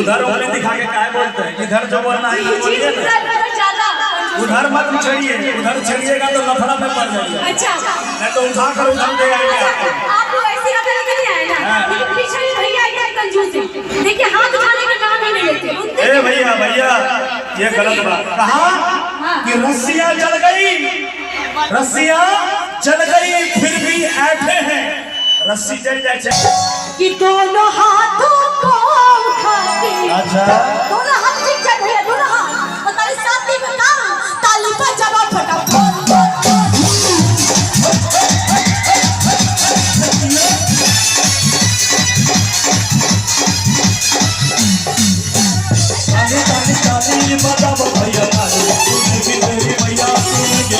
उधर उंगली दिखा के क्या बोलते हैं? इधर जो बोलना है इधर बोलिए ना। उधर मत छेड़िए, उधर छेड़िएगा तो लफड़ा में पड़ जाइए। अच्छा नहीं तो उठा कर उधर दे आएंगे आपको। आप लोग ऐसे नहीं आए ना, लेकिन पीछे भी भैया एकदम कंजूस है। देखिए हाथ उठाने का नाम ही नहीं लेते। ए भैया भैया ये गलत बात। कहा कि रस्सियाँ जल गई, रस्सियाँ जल गई फिर भी ऐठे हैं। रस्सी जल जाए कि दोनों हाथों को उठा के, अच्छा दोनों हाथ ठीक चल भैया, दोनों हाथ और ताली साथी में काम ताली का जवाब फटाफट। ताली ताली ताली बजाओ भैया ताली तेरी भैया सुनेंगे।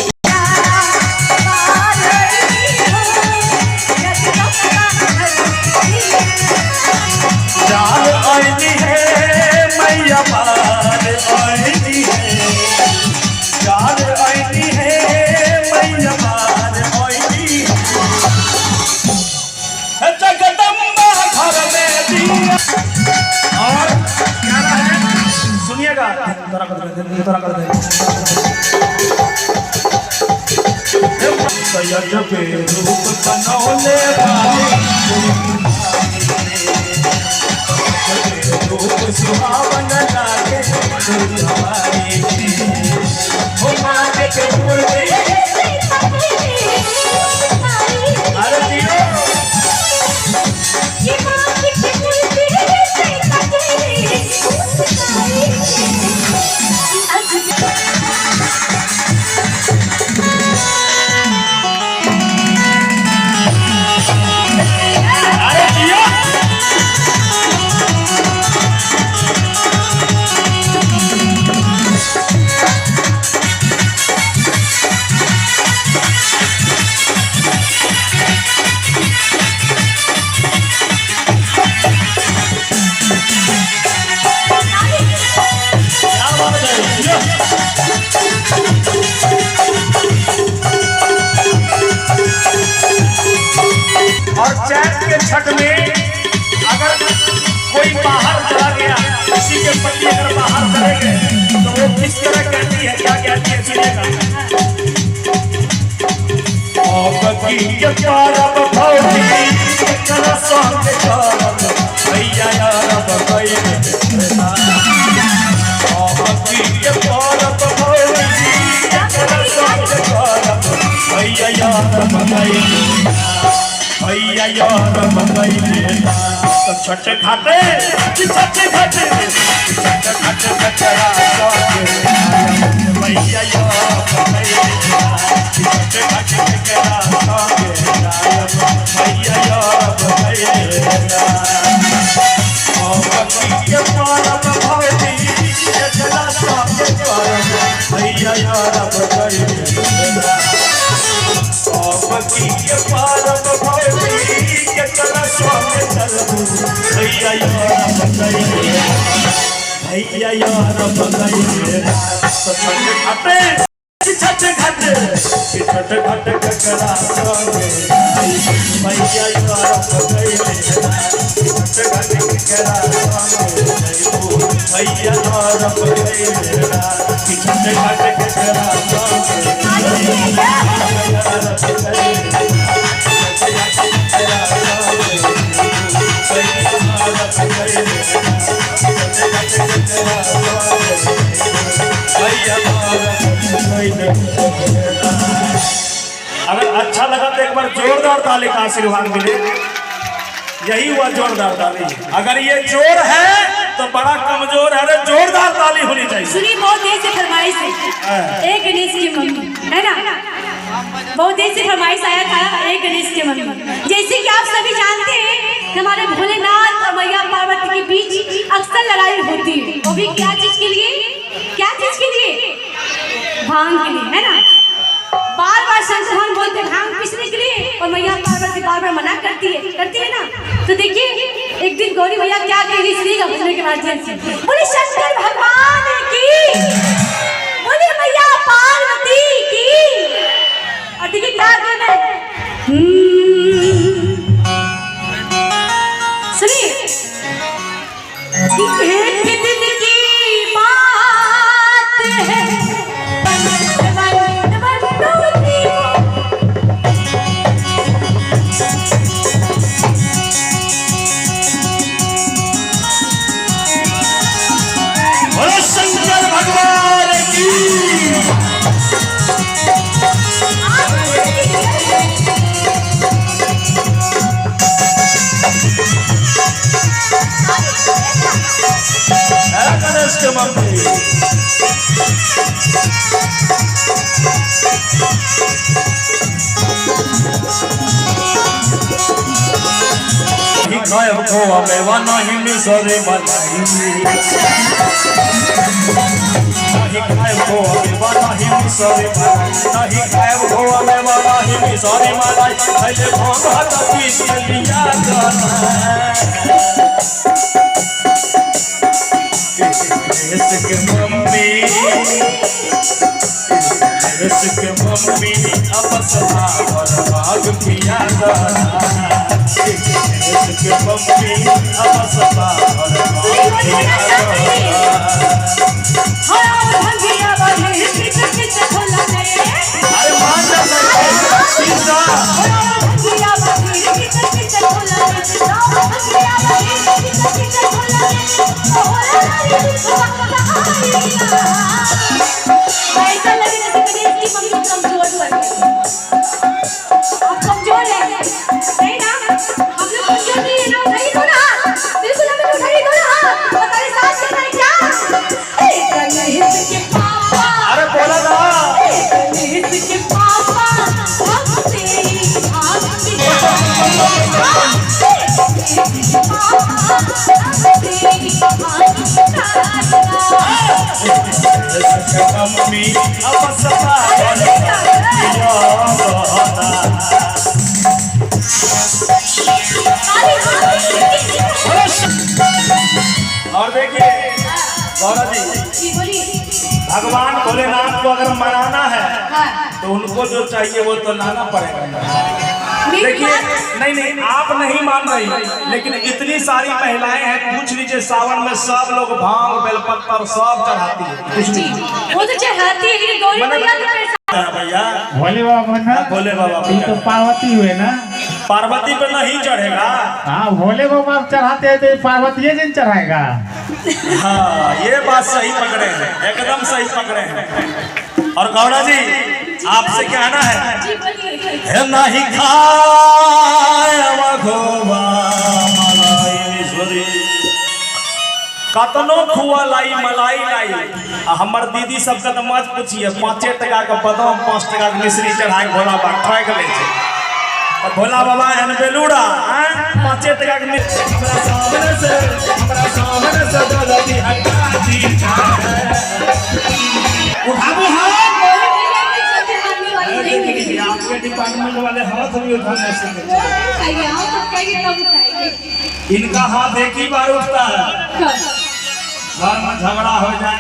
जान आईनी है मैया पार आईनी है, जान आईनी है मैया पार आईनी है। जगदम्बा घर में दिया। और क्या है सुनिएगा, थोड़ा कर दे। जब रूप बनौले रूप सुहावन लागे हमारी हो मांगे के बोले अरे दियो ये मांगे के बोले अरे दियो क्या बात है दियो। और चैत के छठ में अगर कोई बाहर चला गया, किसी के पति अगर बाहर चले गए तो वो किस तरह कहती है, क्या कहती है सुनिएगा। आपकी के पारब भौजी चला सांग करब भैया यार बकई आपकी के पारब भौजी चला सांग करब भैया यार बकई भैया यार बकई तो छठ घाटे कचरा भैया यार बकई छठ घाटे कचरा भैया यार बकई के पारब भौजी चला सांग करब भैया यार बकई आपकी के पारब भौजी के चला सांग करब भैया यार बकई भैया यार बकई तो छठ घाटे कचरा सांग भैया यार बकई छठ घाटे कचरा सांग भैया यार बकई छठ घाटे कचरा सांग अगर अच्छा लगा तो एक बार जोरदार ताली का आशीर्वाद मिले। यही हुआ जोरदार ताली। अगर ये जोर है तो बड़ा कमजोर है, अरे जोरदार ताली होनी चाहिए। सुनिए बहुत देर से फरमाइश है एक गणेश की मम्मी है ना, बहुत देर से फरमाइश आया था एक गणेश की मम्मी। जैसे कि आप सभी जानते हैं हमारे भोलेनाथ और मैया पार्वती के बीच अक्सर लड़ाई होती है, वो भी क्या चीज के लिए, क्या चीज के लिए, भांग के लिए है ना। बार बार शंकर भगवान बोलते भांग पीसने के लिए और मैया पार्वती बार बार मना करती है ना। तो देखिए एक दिन गौरी मैया क्या कह रही सुनिएगा भजन के माध्यम से। बोले शंकर भगवान की, बोले मैया पार्वती की। और देखिए क्या कहना है, सुनिए गणेश के मम्मी। खायब खोआ मेवा नहीं मिसरे मलाई, नहीं खायब खोआ मेवा नहीं मिसरे मलाई, नहीं खायब खोआ मेवा नहीं मिसरे मलाई, पहले भांग पीस लिया जाना इसके मम्मी, इसके मम्मी अब सदा बर्बाद किया जाना, इसके मम्मी अब सदा बर्बाद किया अरे मान जा ऐसा लगे जैसे गणेश की मम्मी कमजोर पड़ गई। आप कमजोर है नहीं ना? हम लोग कमजोर नहीं है ना? उठाइए दो ना, बिल्कुल हमें उठाइए दो ना। हमारे साथ चलना है क्या? गणेश के पापा, अरे बोला ना गणेश के पापा हम तेरी आंख में मम्मी अब सदा और देखिए गौरव जी, भगवान भोलेनाथ को अगर मनाना है तो उनको जो चाहिए वो तो लाना पड़ेगा। देखिए नहीं आप नहीं मान रही, लेकिन इतनी सारी महिलाएं हैं, पूछ लीजिए सावन में सब लोग भांग बेलपत्र सब चढ़ाती है, कुछ नहीं वो तो चढ़ाती है, लेकिन गौरी मैया तो भैया भोले बाबा ना, भोले बाबा ये तो पार्वती हुए ना, पार्वती पे नहीं चढ़ेगा। हाँ भोले बाबा चढ़ाते हैं तो पार्वती दिन चढ़ाएगा। हाँ ये बात सही पकड़े हैं, एकदम सही पकड़े हैं। और गौड़ा जी आपसे कहना है नहीं खाए कतनो खुआ लाई मलाई लाई, हमर दीदी सबके तो मत पूछिए, 5 टका के बदाम 5 टका के मिश्री चढ़ा के भोला बाबा ठग ले छे। और भोला बाबा एहन बेलूड़ा 5 टका के मिश्री हमरा सामने से जल्दी हटा दी उठाबो हाथ। आपके डिपार्टमेंट वाले हाथ भी उठाने से इनका हाथ एक ही बार उठता है, घर में झगड़ा हो जाए,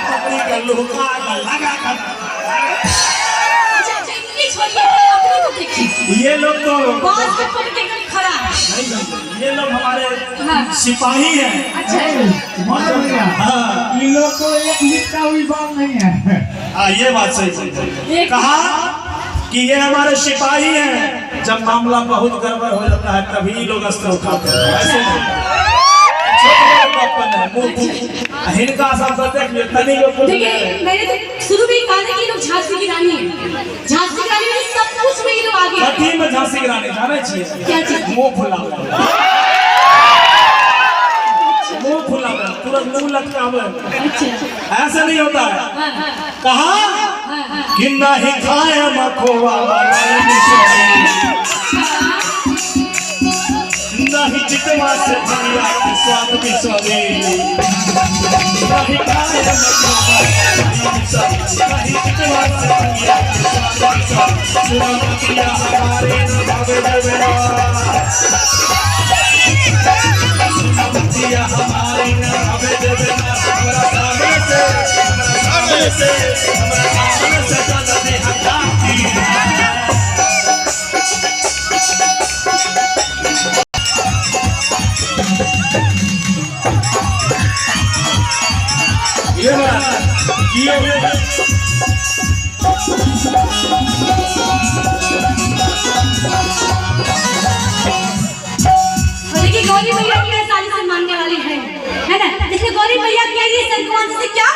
पकड़ी के लुका लगा कर ये लोग तो ये लोग हमारे सिपाही हैं। इन लोग को एक मिनट का भी बात नहीं है। हाँ ये बात सही कहा कि ये हमारे सिपाही हैं, जब मामला बहुत गड़बड़ हो जाता है तभी लोग अस्त्र उठाते हैं, ऐसे नहीं। इनका सब देखिए तनी देखिए मैंने तो शुरू में कहा था कि लोग झांसी की रानी है, झांसी की रानी में सब कुछ में ये लोग आगे हैं। कथी में झांसी की रानी जाने चाहिए क्या चीज? मुंह खुला, मुंह खुला तुरंत मुंह लटकावे, ऐसे नहीं होता है। कहा कि नहीं खाए मखोवा नहीं चितवा से दुनिया के स्वाद बिसरे, नहीं खाए मखोवा नहीं चितवा से दुनिया के स्वाद बिसरे, सुरमतिया हमारे न भावे देवेरा, सुरमतिया हमारे न भावे देवेरा, हमारा सामने से जल्दी हटाती है। ये देखिए गौरी मैया की साली से मानने वाली है ना? देखिए गौरी मैया क्या ये संगवान से क्या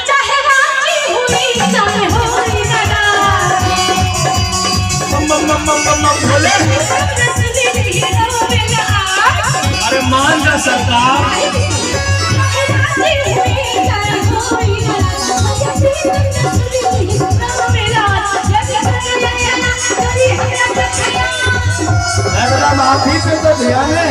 चाहे रांची हुई चाहे होई दादा भोले सब रस दिल ही रोवेला मान जा सरकार। माफी से तो ध्यान है।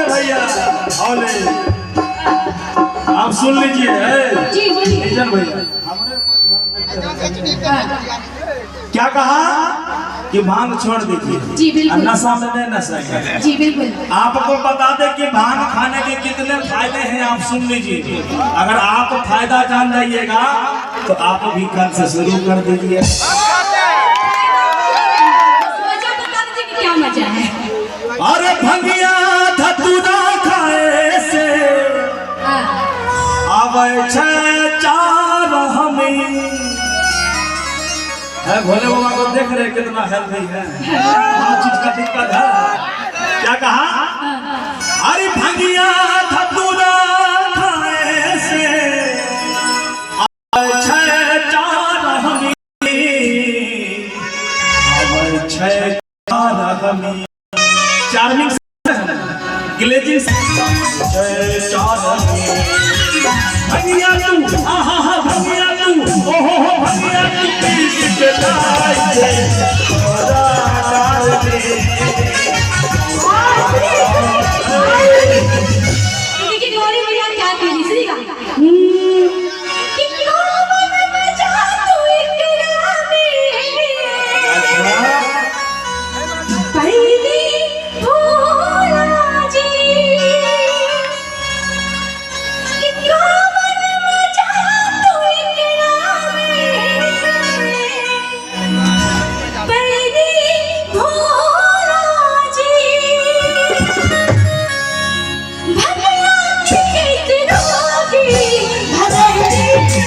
भैया आप सुन लीजिए जी बोलिए भैया, क्या कहा कि भांग छोड़ दीजिए। जी बिल्कुल। नशा में नहीं नशा है। जी बिल्कुल। आपको बता दें कि भांग खाने के कितने फायदे हैं, आप सुन लीजिए। अगर आप फायदा जान जाइएगा तो आप भी कल से शुरू कर दीजिए। क्या मजा है? अरे भंगिया धतूरा खाए से आवे चार हमें। भोले बाबा को देख रहे कितना हेल्दी है, हर चीज का दिक्कत है। क्या कहा? अरे भंगिया धतूरा खाए से आवे चार हमें, आवे चार हमें। चार्मिंग ग्लेजिंग भंगिया तू, आहा हा भंगिया तू, ओहो हो भंगिया तू पीस के लाए छोरा डाल दे। देखिए गौरी भैया क्या कह रही सुनिएगा। कि क्यों मन मचा तू इकरा में पहली भोला जी। कि क्यों मन मचा तू इकरा में पहली भोला जी। भगया कितनों की भगई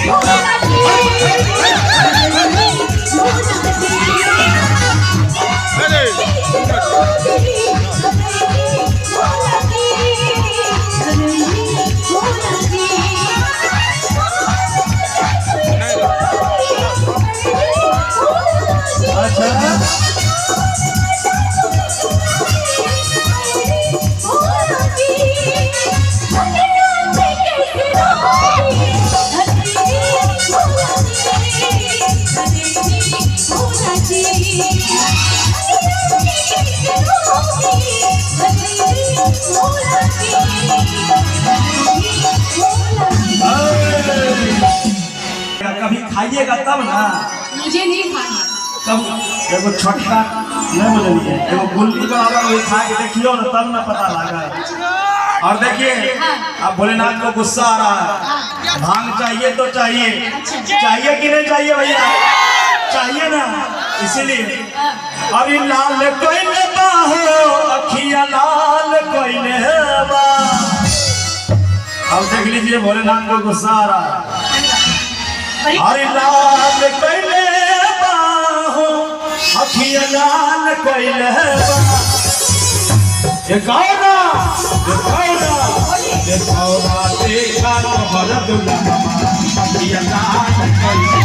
भोला कभी खाइएगा तब ना। मुझे नहीं खाना। तब एगो छोटका नहीं बोलिए, एगो गुल्ली बराबर वही खा के देखियो ना, तब ना पता लगा। और देखिए अब भोलेनाथ को गुस्सा आ रहा है, भांग चाहिए तो चाहिए, चाहिए कि नहीं चाहिए भैया? चाहिए ना, इसीलिए अभी लाल कोइले बाहो अखिया लाल कोइले बा। अब देख लीजिए भोलेनाथ को गुस्सा आ रहा है। अरे लाल कोइले बाहो अखिया लाल कोइले बा। ये कौना देखा तो भरत अखिया लाल कोइले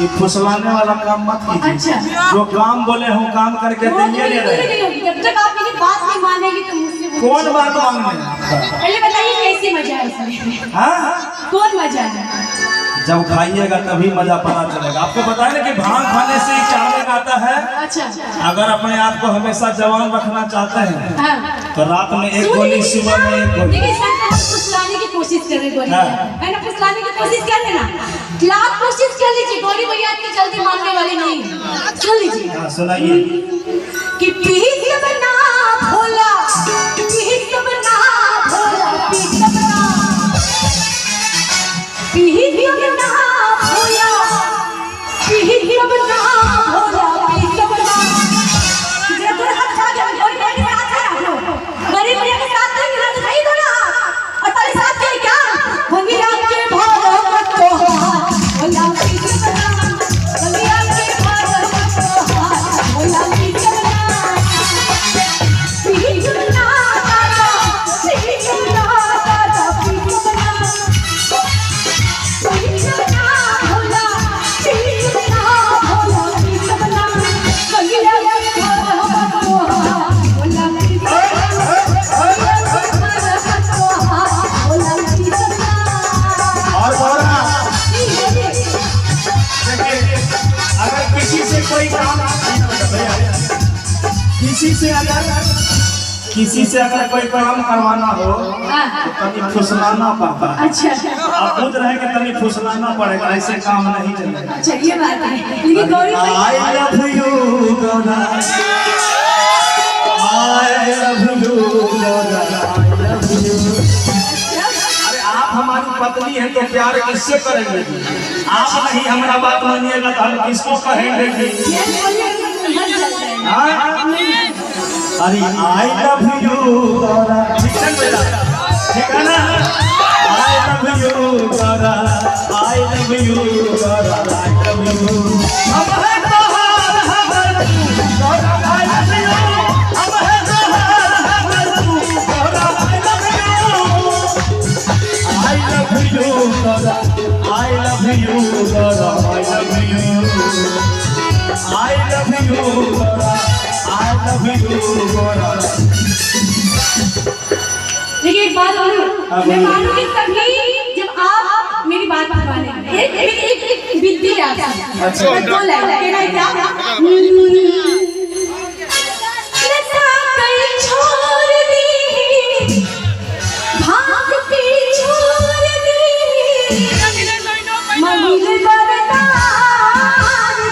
ये फुसलाने वाला काम मत कीजिए। अच्छा। जो काम बोले हूँ काम करके वो तो देंगे नहीं बिल्कुल रहे। नहीं होगी। जब तक आप मेरी बात नहीं मानेगी तो मुझसे वो कौन बात मांगने आपका? पहले बताइए कैसी मजा है इसमें? हाँ? कौन मजा है? जब खाइएगा तभी मजा पता चलेगा। आपको पता है ना कि भांग खाने से ही चावल आता है। अच्छा। अगर अपने आप को हमेशा जवान रखना चाहते हैं हाँ। तो रात में एक गोली, सुबह में एक गोली। देखिए सर, तो हम फुसलाने की कोशिश कर रहे गोली हाँ। है ना, फुसलाने की कोशिश कर रहे ना, लाख कोशिश कर लीजिए, गोली भैया इतनी जल्दी मानने वाली नहीं है। सुन लीजिए। हाँ, सुनाइए। कि पीस बना भोला, पीस बना भोला, पीस बना, पीस बना भोला, पीस बना भोला, पीस बना। जरा थोड़ा हाथ खा के गोली भैया के साथ है आप लोग, गरीब भैया के साथ नहीं ना, तो नहीं दो ना। और तारे साथ के क्या भंगिया के भाव को भोला पीस बना, भंगिया के भाव को भोला पीस बना, पीस बना दादा, पीस बना दादा, पीस बना, पीस बना भोला, पीस बना भोला, पीस बना, भंगिया के भाव को भोला पीस बना, और बोला अगर किसी से कोई काम, किसी से अगर कोई काम करवाना हो तो तनी फुसलाना पड़ता है। अच्छा। आप खुद रहे कि तनी फुसलाना पड़ेगा, ऐसे काम नहीं चलेगा। अच्छा ये बात है, लेकिन Gauri I love you, Dora. I love you, Dora. I love you. अरे आप हमारी पत्नी हैं तो प्यार किससे करेंगे? आप नहीं हमारा बात मानिएगा तो हम किसको कहेंगे कि? हाँ? अरे I love you, Dora. ठीक है बेटा? ठीक है ना? I love you, Dora. I love you, Dora. I love you. हम हैं तो हर तू, Dora. I love you. हम हैं तो हर तू, Dora. I love you. I love you, Dora. I love you, Dora. I love you. I love you, Dora. I love you, Dora. देखिए एक बात बोलूं, मैं मानूंगी तभी जब आप मेरी बात मानेंगे। एक विधि है आपसे। अच्छा। दो लाइन कहना है क्या? नशा कई छोड़ दी, भाग पी छोड़ दी, मंगल बरदार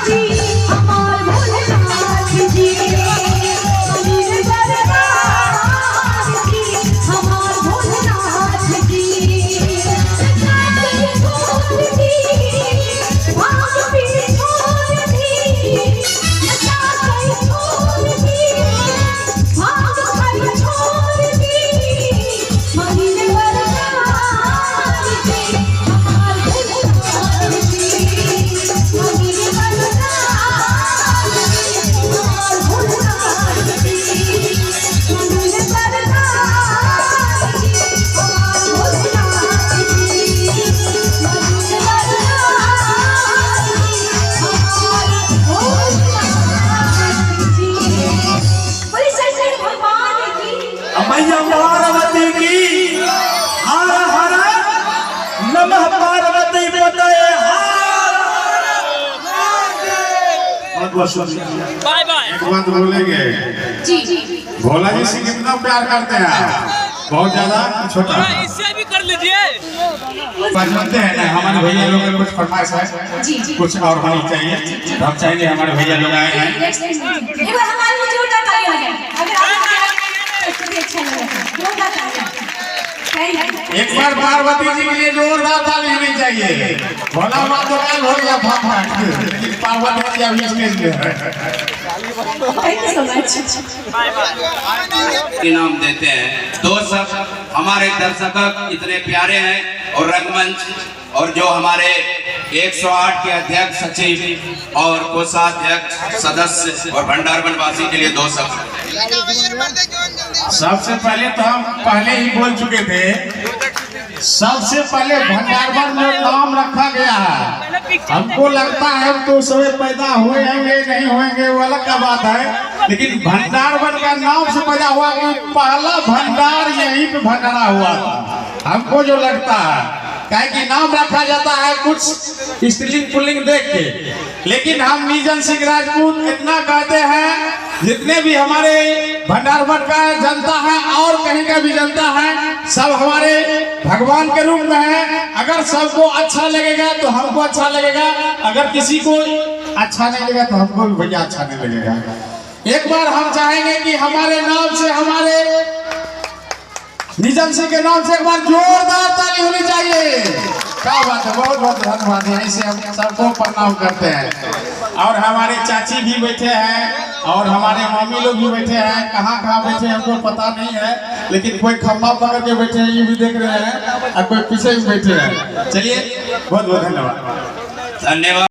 जी हमार भोलेनाथ जी, मंगल बरदार जी हमार भोलेनाथ जी। नशा कई छोड़ दी, भाग पी छोड़ दी, नशा कई छोड़ दी, भाग पी छोड़ दी, मंगल बरदार जी हमार भोलेनाथ जी, मंगल बरदार जी हमार भोलेनाथ जी, मंगल बरदार जी हमार भोलेनाथ जी, मंगल बरदार जी हमार भोलेनाथ जी। बोले शंकर भगवान की मैया पार्वती की हर हर नमः पार्वती पते बाय बाय। एक बात बोलेंगे, जी जी भोला जी से कितना प्यार करते हैं आप? बहुत ज्यादा कि छोटा? थोड़ा इससे भी कर लीजिए। जानते हैं ना हमारे भैया लोग में कुछ फरमाइश है, जी जी कुछ और होनी चाहिए। हम चाहेंगे हमारे भैया लोग आए हैं। एक बार हमारे लिए जोरदार ताली हो जाए अगर आपको भी अच्छा लगा। जोरदार ताली। एक बार पार्वती जी के लिए जोरदार ताली होनी चाहिए। भोला बात तो क्या हो गया फट, लेकिन पार्वती जी अभी स्टेज पे है। Thank you so much. इनाम देते हैं। दोस्त हमारे दर्शक इतने प्यारे हैं और रंगमंच और जो हमारे 108 के अध्यक्ष सचिव और कोषाध्यक्ष सदस्य और भंडारवन वासी के लिए दो शब्द। सबसे पहले तो हम पहले ही बोल चुके थे सबसे पहले भंडारवन में नाम रखा गया है। हमको लगता है हम तो समय पैदा हुए होंगे नहीं होंगे वो अलग का बात है, लेकिन भंडारवन का नाम से पैदा हुआ कि पहला भंडार यहीं पे भंडारा हुआ था। हमको जो लगता है क्या कि नाम रखा जाता है कुछ स्त्रीलिंग पुल्लिंग देख के, लेकिन हम निजन सिंह राजपूत इतना कहते हैं जितने भी हमारे भंडारवन का जनता है और कहीं का भी जनता है सब हमारे भगवान के रूप में है। अगर सबको अच्छा लगेगा तो हमको अच्छा लगेगा, अगर किसी को अच्छा नहीं लगेगा तो हमको भी भैया अच्छा नहीं लगेगा। एक बार हम चाहेंगे कि हमारे नाम से हमारे निजम सिंह के नाम से एक बार जोरदार ताली होनी चाहिए। क्या बात है, बहुत बहुत धन्यवाद। यहीं से हम सबको प्रणाम करते हैं। और हमारे चाची भी बैठे हैं और हमारे मामी लोग भी बैठे हैं। कहाँ कहाँ बैठे हैं हमको पता नहीं है, लेकिन कोई खम्भा पकड़ के बैठे हैं ये भी देख रहे हैं और कोई पीछे भी बैठे हैं। चलिए बहुत बहुत धन्यवाद। धन्यवाद।